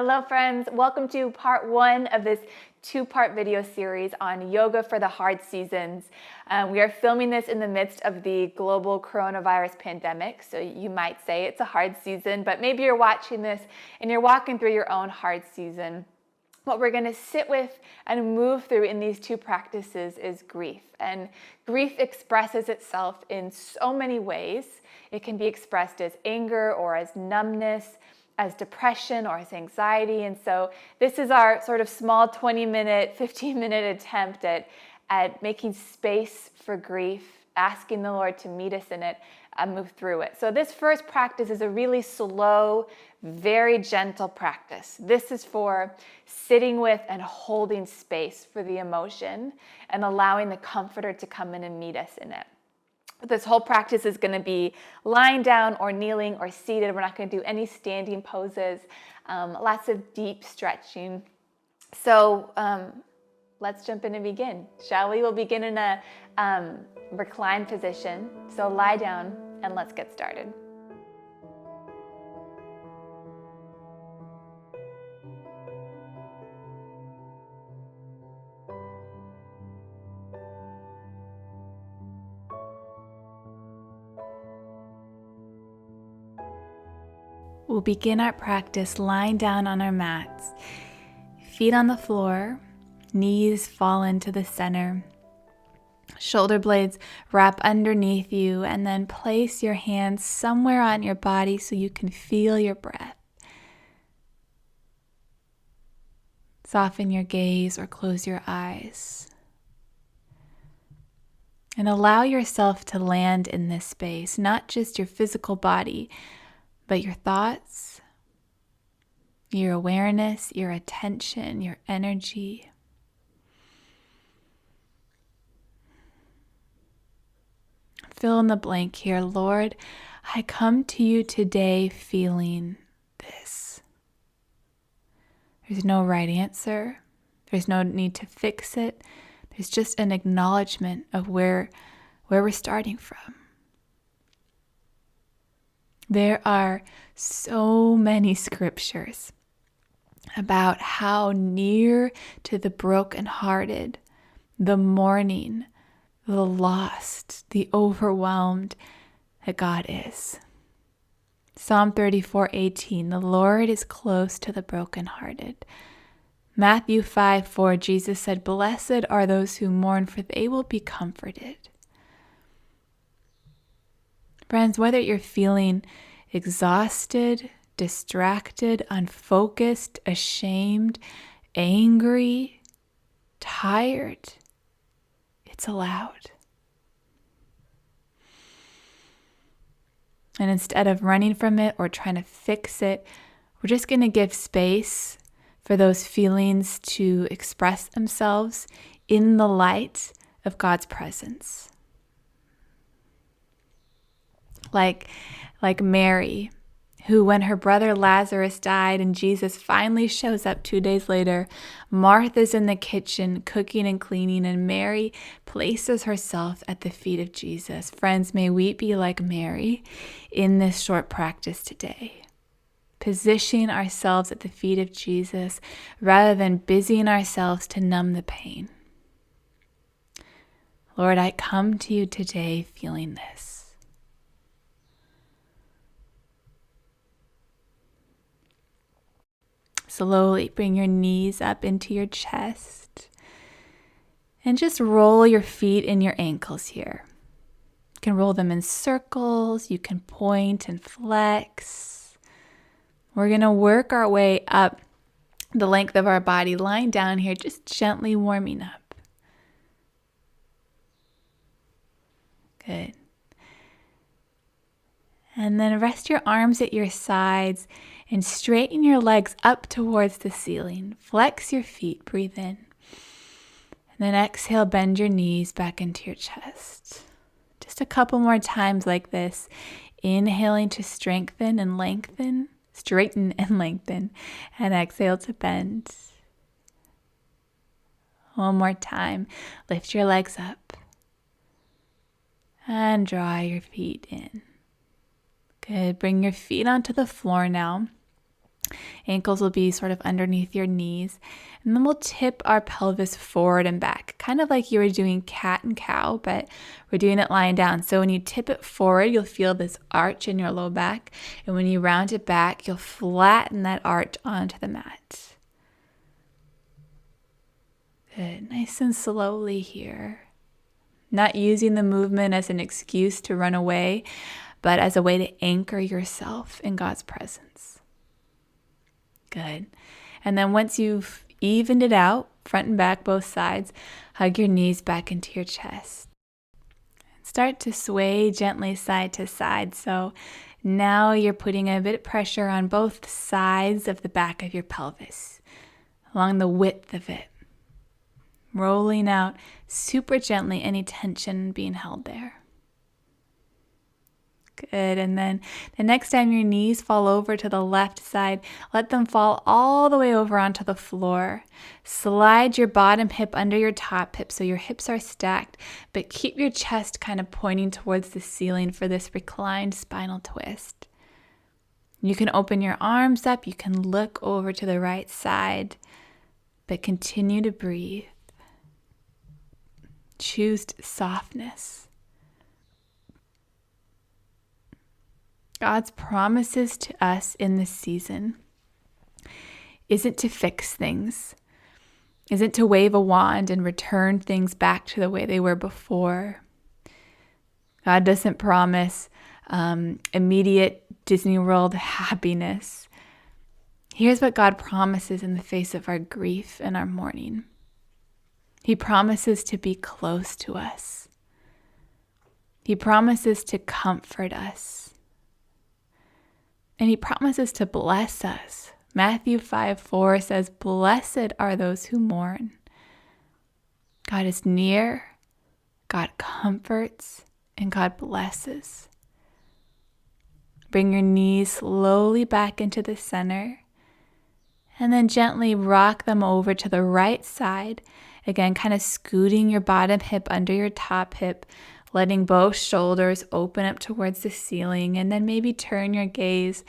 Hello friends, welcome to part one of this two-part video series on yoga for the hard seasons. We are filming this in the midst of the global coronavirus pandemic, so you might say it's a hard season, but maybe you're watching this and you're walking through your own hard season. What we're going to sit with and move through in these two practices is grief. And grief expresses itself in so many ways. It can be expressed as anger or as numbness, as depression or as anxiety. And so this is our sort of small 20-minute, 15-minute attempt at making space for grief, asking the Lord to meet us in it and move through it. So this first practice is a really slow, very gentle practice. This is for sitting with and holding space for the emotion and allowing the Comforter to come in and meet us in it. This whole practice is going to be lying down or kneeling or seated. We're not going to do any standing poses, lots of deep stretching. So let's jump in and begin, shall we? We'll begin in a reclined position. So lie down and let's get started. We'll begin our practice lying down on our mats, feet on the floor, knees fallen to the center, shoulder blades wrap underneath you, and then place your hands somewhere on your body so you can feel your breath. Soften your gaze or close your eyes. And allow yourself to land in this space, not just your physical body, but your thoughts, your awareness, your attention, your energy. Fill in the blank here. Lord, I come to you today feeling this. There's no right answer. There's no need to fix it. There's just an acknowledgement of where we're starting from. There are so many scriptures about how near to the brokenhearted, the mourning, the lost, the overwhelmed that God is. Psalm 34:18, the Lord is close to the brokenhearted. Matthew 5:4, Jesus said, "Blessed are those who mourn, for they will be comforted." Friends, whether you're feeling exhausted, distracted, unfocused, ashamed, angry, tired, it's allowed. And instead of running from it or trying to fix it, we're just going to give space for those feelings to express themselves in the light of God's presence. Like Mary, who when her brother Lazarus died and Jesus finally shows up 2 days later, Martha's in the kitchen cooking and cleaning, and Mary places herself at the feet of Jesus. Friends, may we be like Mary in this short practice today, positioning ourselves at the feet of Jesus rather than busying ourselves to numb the pain. Lord, I come to you today feeling this. Slowly bring your knees up into your chest and just roll your feet and your ankles here. You can roll them in circles, you can point and flex. We're going to work our way up the length of our body, lying down here, just gently warming up. Good. And then rest your arms at your sides and straighten your legs up towards the ceiling. Flex your feet, breathe in. And then exhale, bend your knees back into your chest. Just a couple more times like this. Inhaling to strengthen and lengthen, straighten and lengthen, and exhale to bend. One more time. Lift your legs up and draw your feet in. Good. Bring your feet onto the floor now. Ankles will be sort of underneath your knees. And then we'll tip our pelvis forward and back, kind of like you were doing cat and cow, but we're doing it lying down. So when you tip it forward, you'll feel this arch in your low back. And when you round it back, you'll flatten that arch onto the mat. Good. Nice and slowly here. Not using the movement as an excuse to run away, but as a way to anchor yourself in God's presence. Good. And then once you've evened it out, front and back, both sides, hug your knees back into your chest. Start to sway gently side to side. So now you're putting a bit of pressure on both sides of the back of your pelvis, along the width of it. Rolling out super gently any tension being held there. Good. And then the next time your knees fall over to the left side, let them fall all the way over onto the floor. Slide your bottom hip under your top hip so your hips are stacked, but keep your chest kind of pointing towards the ceiling for this reclined spinal twist. You can open your arms up. You can look over to the right side, but continue to breathe. Choose softness. God's promises to us in this season isn't to fix things, isn't to wave a wand and return things back to the way they were before. God doesn't promise immediate Disney World happiness. Here's what God promises in the face of our grief and our mourning. He promises to be close to us. He promises to comfort us. And he promises to bless us. Matthew 5:4 says, "Blessed are those who mourn." God is near, God comforts, and God blesses. Bring your knees slowly back into the center, and then gently rock them over to the right side. Again, kind of scooting your bottom hip under your top hip, letting both shoulders open up towards the ceiling, and then maybe turn your gaze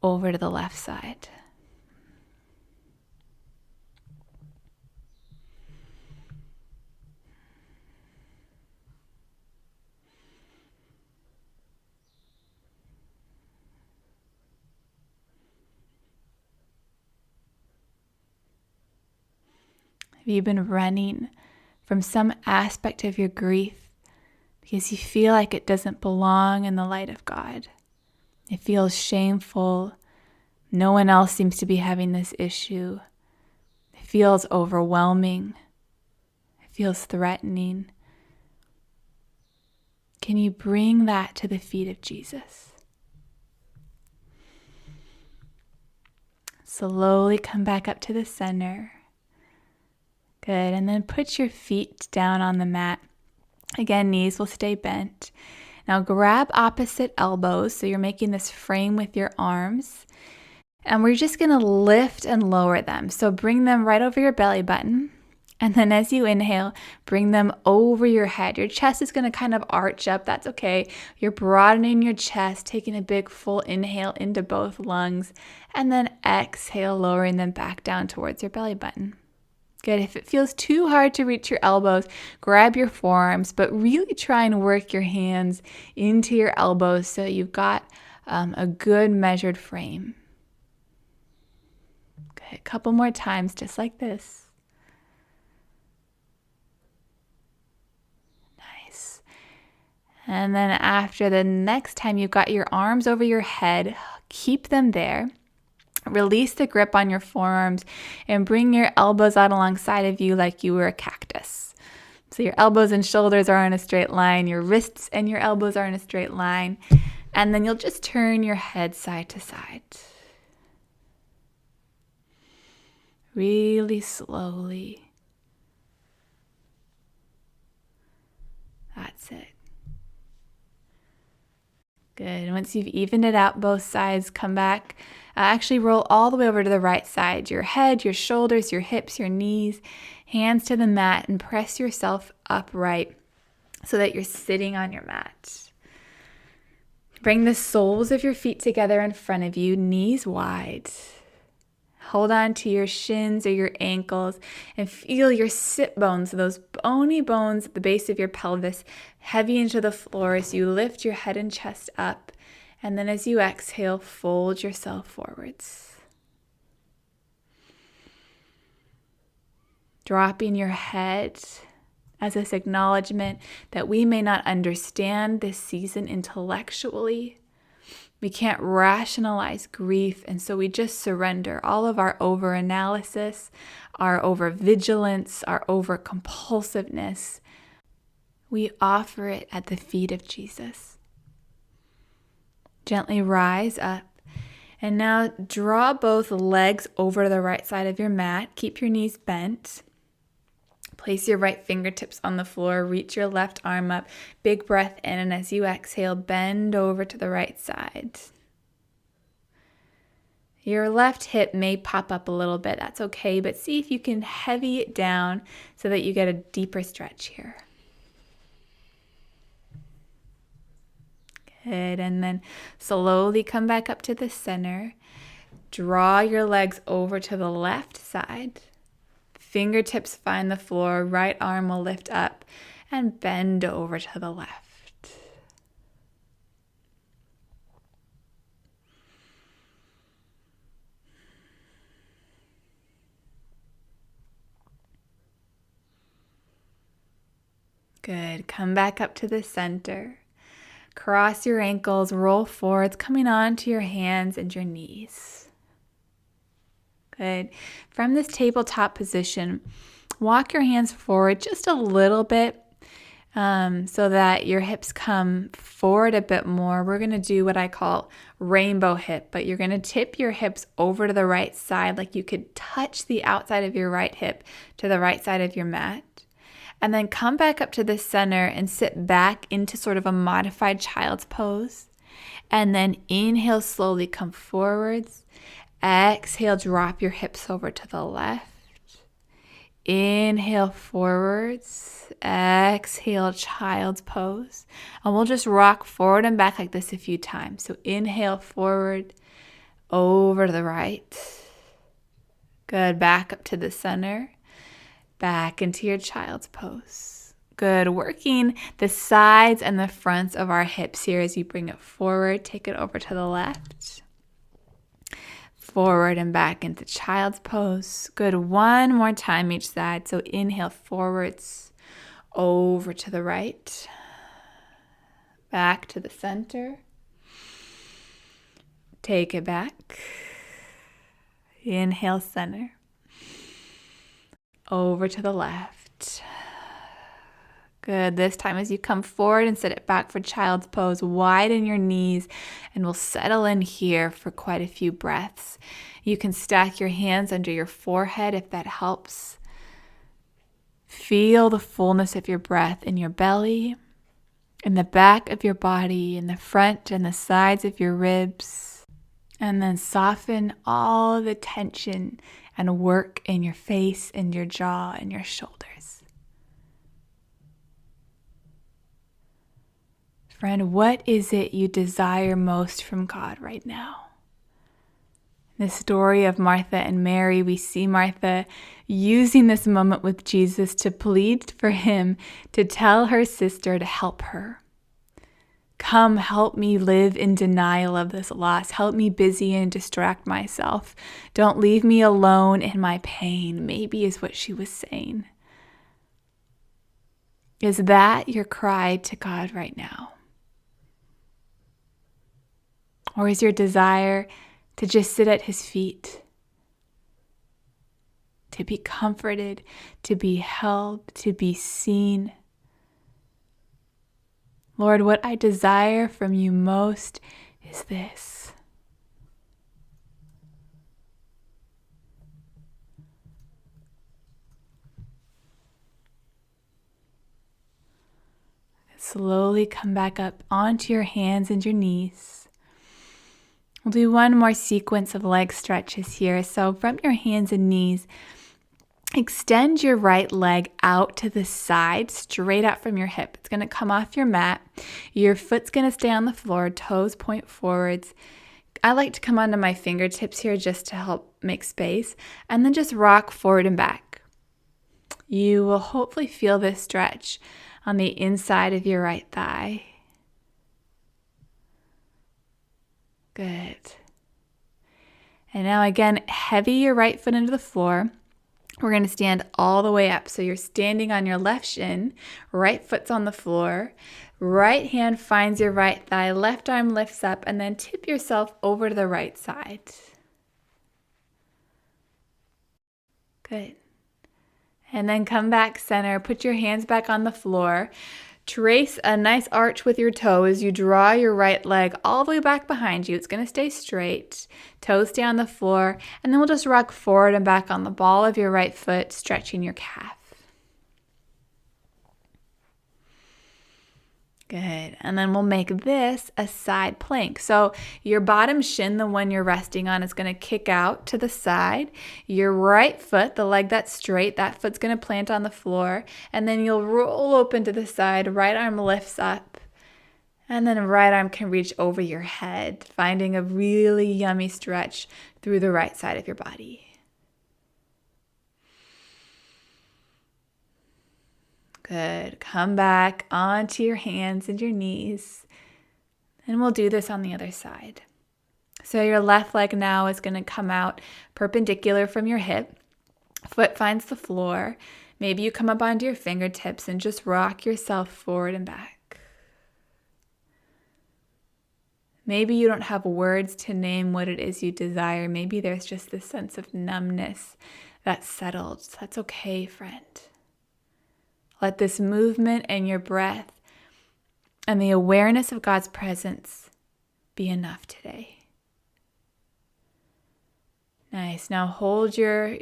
over to the left side. Have you been running from some aspect of your grief because you feel like it doesn't belong in the light of God? It feels shameful. No one else seems to be having this issue. It feels overwhelming. It feels threatening. Can you bring that to the feet of Jesus? Slowly come back up to the center. Good. And then put your feet down on the mat. Again, knees will stay bent. Now grab opposite elbows. So you're making this frame with your arms. And we're just going to lift and lower them. So bring them right over your belly button. And then as you inhale, bring them over your head. Your chest is going to kind of arch up. That's okay. You're broadening your chest, taking a big full inhale into both lungs. And then exhale, lowering them back down towards your belly button. Good. If it feels too hard to reach your elbows, grab your forearms, but really try and work your hands into your elbows so you've got a good measured frame. Good. A couple more times, just like this. Nice. And then after the next time you've got your arms over your head, keep them there. Release the grip on your forearms and bring your elbows out alongside of you like you were a cactus. So your elbows and shoulders are in a straight line. Your wrists and your elbows are in a straight line. And then you'll just turn your head side to side. Really slowly. That's it. Good. Once you've evened it out both sides, come back. Actually roll all the way over to the right side. Your head, your shoulders, your hips, your knees, hands to the mat, and press yourself upright so that you're sitting on your mat. Bring the soles of your feet together in front of you, knees wide. Hold on to your shins or your ankles and feel your sit bones, those bony bones at the base of your pelvis, heavy into the floor as you lift your head and chest up. And then as you exhale, fold yourself forwards. Dropping your head as this acknowledgement that we may not understand this season intellectually. We can't rationalize grief, and so we just surrender all of our over-analysis, our over-vigilance, our over-compulsiveness. We offer it at the feet of Jesus. Gently rise up, and now draw both legs over to the right side of your mat. Keep your knees bent. Place your right fingertips on the floor, reach your left arm up, big breath in, and as you exhale, bend over to the right side. Your left hip may pop up a little bit, that's okay, but see if you can heavy it down so that you get a deeper stretch here. Good, and then slowly come back up to the center. Draw your legs over to the left side. Fingertips find the floor, right arm will lift up and bend over to the left. Good. Come back up to the center. Cross your ankles, roll forwards, coming onto your hands and your knees. Good. From this tabletop position, walk your hands forward just a little bit so that your hips come forward a bit more. We're going to do what I call rainbow hip, but you're going to tip your hips over to the right side like you could touch the outside of your right hip to the right side of your mat. And then come back up to the center and sit back into sort of a modified child's pose. And then inhale, slowly come forwards. Exhale, drop your hips over to the left. Inhale, forwards. Exhale, child's pose. And we'll just rock forward and back like this a few times. So inhale, forward, over to the right. Good, back up to the center. Back into your child's pose. Good, working the sides and the fronts of our hips here as you bring it forward. Take it over to the left. Forward and back into child's pose. Good, one more time each side. So inhale, forwards, over to the right. Back to the center. Take it back. Inhale, center. Over to the left. Good. This time as you come forward and sit it back for child's pose, widen your knees and we'll settle in here for quite a few breaths. You can stack your hands under your forehead if that helps. Feel the fullness of your breath in your belly, in the back of your body, in the front and the sides of your ribs. And then soften all the tension and work in your face and your jaw and your shoulders. Friend, what is it you desire most from God right now? In the story of Martha and Mary, we see Martha using this moment with Jesus to plead for him to tell her sister to help her. Come, help me live in denial of this loss. Help me busy and distract myself. Don't leave me alone in my pain, maybe is what she was saying. Is that your cry to God right now? Or is your desire to just sit at his feet, to be comforted, to be held, to be seen? Lord, what I desire from you most is this. Slowly come back up onto your hands and your knees. We'll do one more sequence of leg stretches here. So from your hands and knees, extend your right leg out to the side, straight out from your hip. It's going to come off your mat. Your foot's going to stay on the floor, toes point forwards. I like to come onto my fingertips here just to help make space, and then just rock forward and back. You will hopefully feel this stretch on the inside of your right thigh. Good. And now again, heavy your right foot into the floor. We're going to stand all the way up. So you're standing on your left shin, right foot's on the floor, right hand finds your right thigh, left arm lifts up, and then tip yourself over to the right side. Good. And then come back center, put your hands back on the floor. Trace a nice arch with your toe as you draw your right leg all the way back behind you. It's going to stay straight. Toes stay on the floor. And then we'll just rock forward and back on the ball of your right foot, stretching your calf. Good. And then we'll make this a side plank. So your bottom shin, the one you're resting on, is going to kick out to the side. Your right foot, the leg that's straight, that foot's going to plant on the floor. And then you'll roll open to the side. Right arm lifts up. And then right arm can reach over your head, finding a really yummy stretch through the right side of your body. Good. Come back onto your hands and your knees. And we'll do this on the other side. So your left leg now is going to come out perpendicular from your hip. Foot finds the floor. Maybe you come up onto your fingertips and just rock yourself forward and back. Maybe you don't have words to name what it is you desire. Maybe there's just this sense of numbness that's settled. That's okay, friend. Let this movement and your breath and the awareness of God's presence be enough today. Nice. Now hold your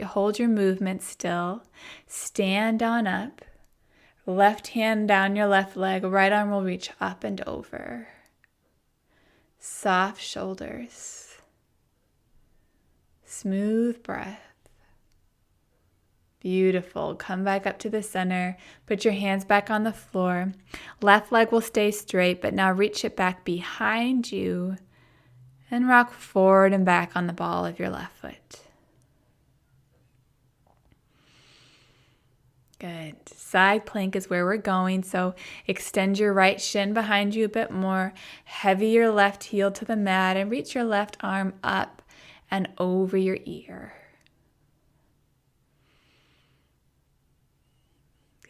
movement still. Stand on up. Left hand down your left leg. Right arm will reach up and over. Soft shoulders. Smooth breath. Beautiful. Come back up to the center. Put your hands back on the floor. Left leg will stay straight, but now reach it back behind you and rock forward and back on the ball of your left foot. Good. Side plank is where we're going, so extend your right shin behind you a bit more. Heavy your left heel to the mat and reach your left arm up and over your ear.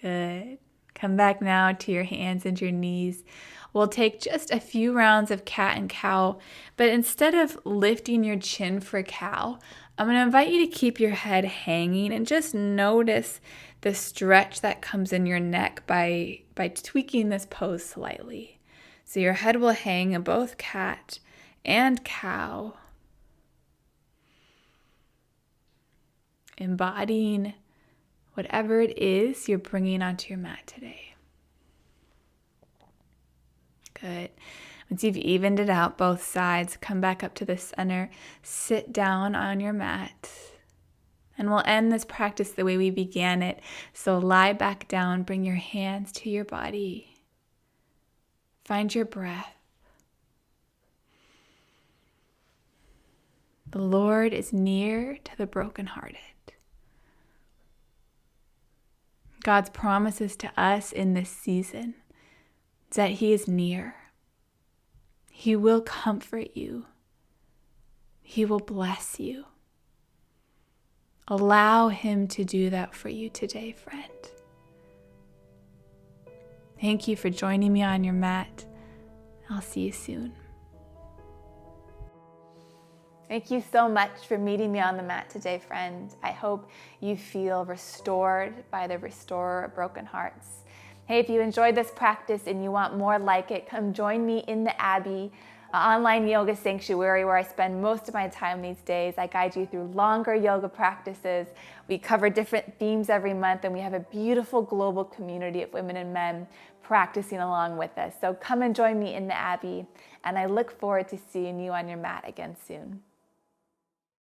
Good. Come back now to your hands and your knees. We'll take just a few rounds of cat and cow, but instead of lifting your chin for cow, I'm going to invite you to keep your head hanging and just notice the stretch that comes in your neck by tweaking this pose slightly. So your head will hang in both cat and cow, embodying whatever it is you're bringing onto your mat today. Good. Once you've evened it out both sides, come back up to the center, sit down on your mat, and we'll end this practice the way we began it. So lie back down, bring your hands to your body, find your breath. The Lord is near to the brokenhearted. God's promises to us in this season is that He is near. He will comfort you. He will bless you. Allow Him to do that for you today, friend. Thank you for joining me on your mat. I'll see you soon. Thank you so much for meeting me on the mat today, friend. I hope you feel restored by the restorer of broken hearts. Hey, if you enjoyed this practice and you want more like it, come join me in the Abbey, online yoga sanctuary where I spend most of my time these days. I guide you through longer yoga practices. We cover different themes every month, and we have a beautiful global community of women and men practicing along with us. So come and join me in the Abbey, and I look forward to seeing you on your mat again soon.